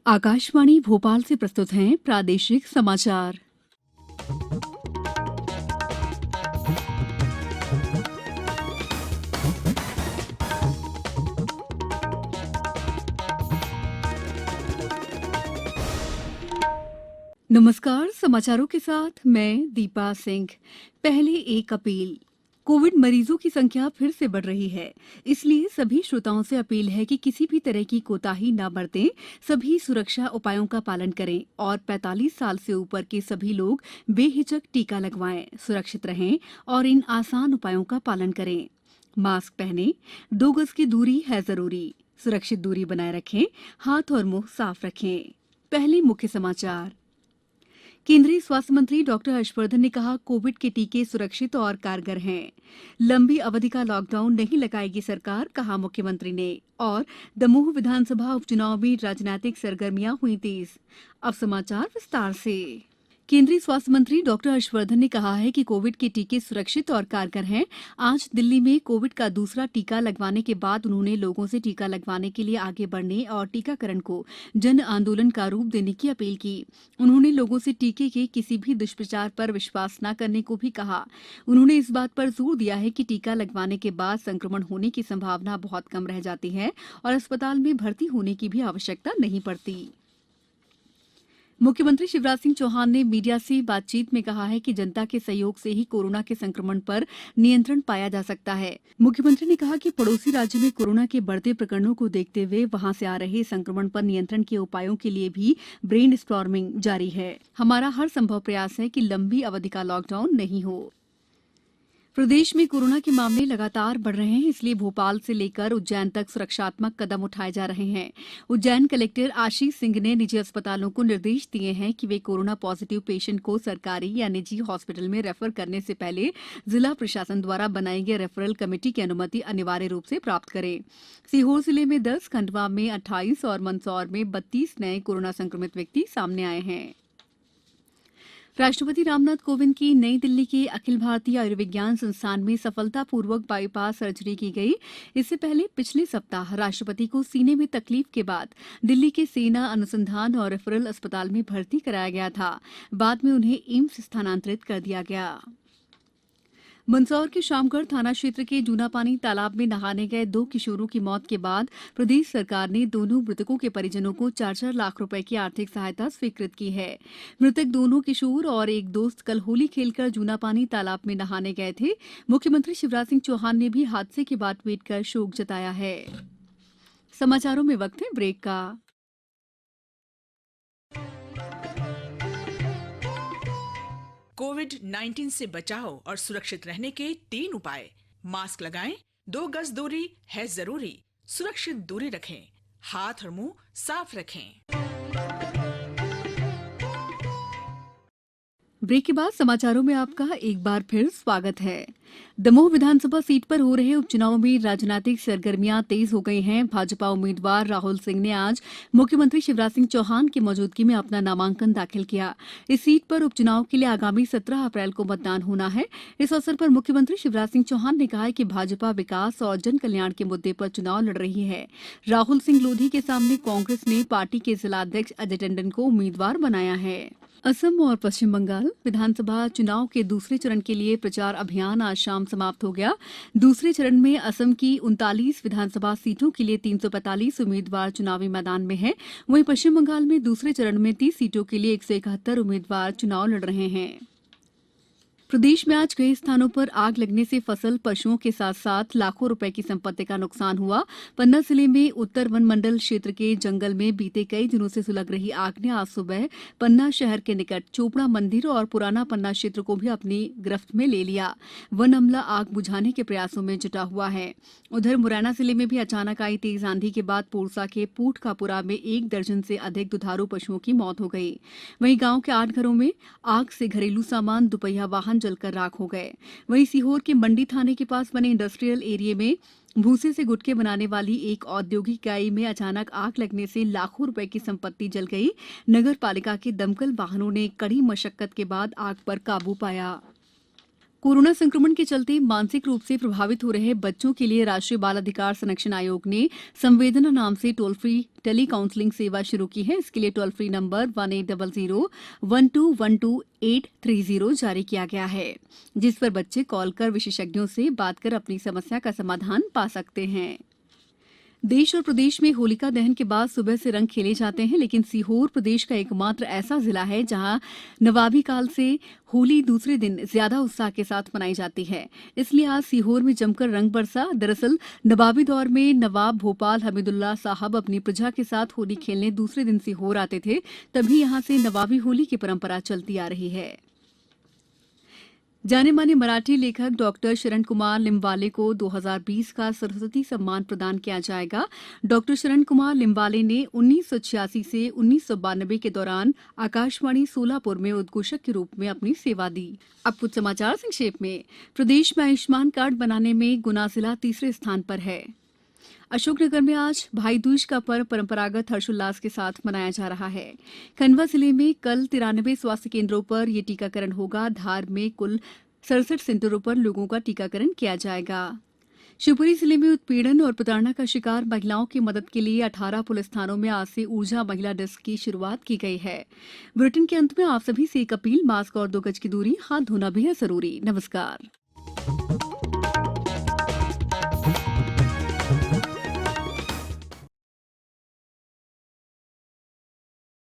आकाशवाणी भोपाल से प्रस्तुत हैं प्रादेशिक समाचार। नमस्कार, समाचारों के साथ मैं दीपा सिंह। पहले एक अपील। कोविड मरीजों की संख्या फिर से बढ़ रही है, इसलिए सभी श्रोताओं से अपील है कि किसी भी तरह की कोताही न बरतें। सभी सुरक्षा उपायों का पालन करें और 45 साल से ऊपर के सभी लोग बेहिचक टीका लगवाएं, सुरक्षित रहें और इन आसान उपायों का पालन करें। मास्क पहनें, 2 गज की दूरी है जरूरी, सुरक्षित दूरी बनाए रखें, हाथ और मुंह साफ रखें। पहले मुख्य समाचार। केंद्रीय स्वास्थ्य मंत्री डॉक्टर हर्षवर्धन ने कहा, कोविड के टीके सुरक्षित और कारगर हैं। लंबी अवधि का लॉकडाउन नहीं लगाएगी सरकार, कहा मुख्यमंत्री ने। और दमोह विधानसभा उपचुनाव में राजनीतिक सरगर्मियां हुई तेज। अब समाचार विस्तार से। केंद्रीय स्वास्थ्य मंत्री डॉक्टर हर्षवर्धन ने कहा है कि कोविड के टीके सुरक्षित और कारगर हैं। आज दिल्ली में कोविड का दूसरा टीका लगवाने के बाद उन्होंने लोगों से टीका लगवाने के लिए आगे बढ़ने और टीकाकरण को जन आंदोलन का रूप देने की अपील की। उन्होंने लोगों से टीके के किसी भी दुष्प्रचार पर विश्वास न करने को भी कहा। उन्होंने इस बात पर जोर दिया है कि टीका लगवाने के बाद संक्रमण होने की संभावना बहुत कम रह जाती है और अस्पताल में भर्ती होने की भी आवश्यकता नहीं पड़ती। मुख्यमंत्री शिवराज सिंह चौहान ने मीडिया से बातचीत में कहा है कि जनता के सहयोग से ही कोरोना के संक्रमण पर नियंत्रण पाया जा सकता है। मुख्यमंत्री ने कहा कि पड़ोसी राज्य में कोरोना के बढ़ते प्रकरणों को देखते हुए वहां से आ रहे संक्रमण पर नियंत्रण के उपायों के लिए भी ब्रेन स्टॉर्मिंग जारी है। हमारा हर संभव प्रयास है कि लंबी अवधि का लॉकडाउन नहीं हो। प्रदेश में कोरोना के मामले लगातार बढ़ रहे हैं, इसलिए भोपाल से लेकर उज्जैन तक सुरक्षात्मक कदम उठाए जा रहे हैं। उज्जैन कलेक्टर आशीष सिंह ने निजी अस्पतालों को निर्देश दिए हैं कि वे कोरोना पॉजिटिव पेशेंट को सरकारी या निजी हॉस्पिटल में रेफर करने से पहले जिला प्रशासन द्वारा बनाई गई रेफरल कमेटी की अनुमति अनिवार्य रूप से प्राप्त करें। सीहोर जिले में 10, खंडवा में 28 और मंदसौर में 32 नए कोरोना संक्रमित व्यक्ति सामने आए हैं। राष्ट्रपति रामनाथ कोविंद की नई दिल्ली के अखिल भारतीय आयुर्विज्ञान संस्थान में सफलतापूर्वक बाईपास सर्जरी की गई। इससे पहले पिछले सप्ताह राष्ट्रपति को सीने में तकलीफ के बाद दिल्ली के सेना अनुसंधान और रेफरल अस्पताल में भर्ती कराया गया था। बाद में उन्हें एम्स स्थानांतरित कर दिया गया। मंदसौर के शामगढ़ थाना क्षेत्र के जूनापानी तालाब में नहाने गए 2 किशोरों की मौत के बाद प्रदेश सरकार ने दोनों मृतकों के परिजनों को 4-4 लाख रुपए की आर्थिक सहायता स्वीकृत की है। मृतक दोनों किशोर और एक दोस्त कल होली खेलकर जूनापानी तालाब में नहाने गए थे। मुख्यमंत्री शिवराज सिंह चौहान ने भी हादसे के बाद ट्वीट कर शोक जताया है। समाचारों में वक्त है ब्रेक का। कोविड-19 से बचाव और सुरक्षित रहने के 3 उपाय। मास्क लगाएं, 2 गज दूरी है जरूरी, सुरक्षित दूरी रखें, हाथ और मुंह साफ रखें। ब्रेक के बाद समाचारों में आपका एक बार फिर स्वागत है। दमोह विधानसभा सीट पर हो रहे उपचुनाव में राजनीतिक सरगर्मियां तेज हो गई हैं। भाजपा उम्मीदवार राहुल सिंह ने आज मुख्यमंत्री शिवराज सिंह चौहान की मौजूदगी में अपना नामांकन दाखिल किया। इस सीट पर उपचुनाव के लिए आगामी 17 अप्रैल को मतदान होना है। इस अवसर पर मुख्यमंत्री शिवराज सिंह चौहान ने कहा कि भाजपा विकास और जन कल्याण के मुद्दे पर चुनाव लड़ रही है। राहुल सिंह लोधी के सामने कांग्रेस ने पार्टी के जिलाध्यक्ष अजय टंडन को उम्मीदवार बनाया है। असम और पश्चिम बंगाल विधानसभा चुनाव के दूसरे चरण के लिए प्रचार अभियान आज शाम समाप्त हो गया। दूसरे चरण में असम की 39 विधानसभा सीटों के लिए 345 उम्मीदवार चुनावी मैदान में हैं। वहीं पश्चिम बंगाल में दूसरे चरण में 30 सीटों के लिए 171 उम्मीदवार चुनाव लड़ रहे हैं। प्रदेश में आज कई स्थानों पर आग लगने से फसल, पशुओं के साथ साथ लाखों रुपए की संपत्ति का नुकसान हुआ। पन्ना जिले में उत्तर वन मंडल क्षेत्र के जंगल में बीते कई दिनों से सुलग रही आग ने आज सुबह पन्ना शहर के निकट चोपड़ा मंदिर और पुराना पन्ना क्षेत्र को भी अपनी गिरफ्त में ले लिया। वन अमला आग बुझाने के प्रयासों में जुटा हुआ है। उधर मुरैना जिले में भी अचानक आई तेज आंधी के बाद पोरसा के पूठकापुरा में 1 दर्जन से अधिक दुधारू पशुओं की मौत हो गई। वहीं गांव के 8 घरों में आग से घरेलू सामान, दुपहिया वाहन जलकर राख हो गए। वहीं सीहोर के मंडी थाने के पास बने इंडस्ट्रियल एरिया में भूसे से गुटके बनाने वाली एक औद्योगिक इकाई में अचानक आग लगने से लाखों रुपए की संपत्ति जल गई। नगर पालिका के दमकल वाहनों ने कड़ी मशक्कत के बाद आग पर काबू पाया। कोरोना संक्रमण के चलते मानसिक रूप से प्रभावित हो रहे बच्चों के लिए राष्ट्रीय बाल अधिकार संरक्षण आयोग ने संवेदना नाम से टोल फ्री टेली काउंसलिंग सेवा शुरू की है। इसके लिए टोल फ्री नंबर 1800-1212-830 जारी किया गया है, जिस पर बच्चे कॉल कर विशेषज्ञों से बात कर अपनी समस्या का समाधान पा सकते हैं। देश और प्रदेश में होलिका दहन के बाद सुबह से रंग खेले जाते हैं, लेकिन सीहोर प्रदेश का एकमात्र ऐसा जिला है जहां नवाबी काल से होली दूसरे दिन ज्यादा उत्साह के साथ मनाई जाती है। इसलिए आज सीहोर में जमकर रंग बरसा। दरअसल नवाबी दौर में नवाब भोपाल हमीदुल्ला साहब अपनी प्रजा के साथ होली खेलने दूसरे दिन सीहोर आते थे, तभी यहां से नवाबी होली की परंपरा चलती आ रही है। जाने माने मराठी लेखक डॉक्टर शरण कुमार लिम्बाले को 2020 का सरस्वती सम्मान प्रदान किया जाएगा। डॉक्टर शरण कुमार लिम्बाले ने 1986 से 1992 के दौरान आकाशवाणी सोलापुर में उद्घोषक के रूप में अपनी सेवा दी। अब कुछ समाचार संक्षेप में। प्रदेश में आयुष्मान कार्ड बनाने में गुना जिला तीसरे स्थान पर है। अशोकनगर में आज भाई दूज का पर्व परंपरागत हर्षोल्लास के साथ मनाया जा रहा है। खंडवा जिले में कल 93 स्वास्थ्य केंद्रों पर यह टीकाकरण होगा। धार में कुल 67 सेंटरों पर लोगों का टीकाकरण किया जाएगा। शिवपुरी जिले में उत्पीड़न और प्रताड़ना का शिकार महिलाओं की मदद के लिए 18 पुलिस थानों में आज से ऊर्जा महिला डेस्क की शुरुआत की गई है। बुलेटिन के अंत में आप सभी से एक अपील, मास्क और 2 गज की दूरी, हाथ धोना भी है जरूरी। नमस्कार।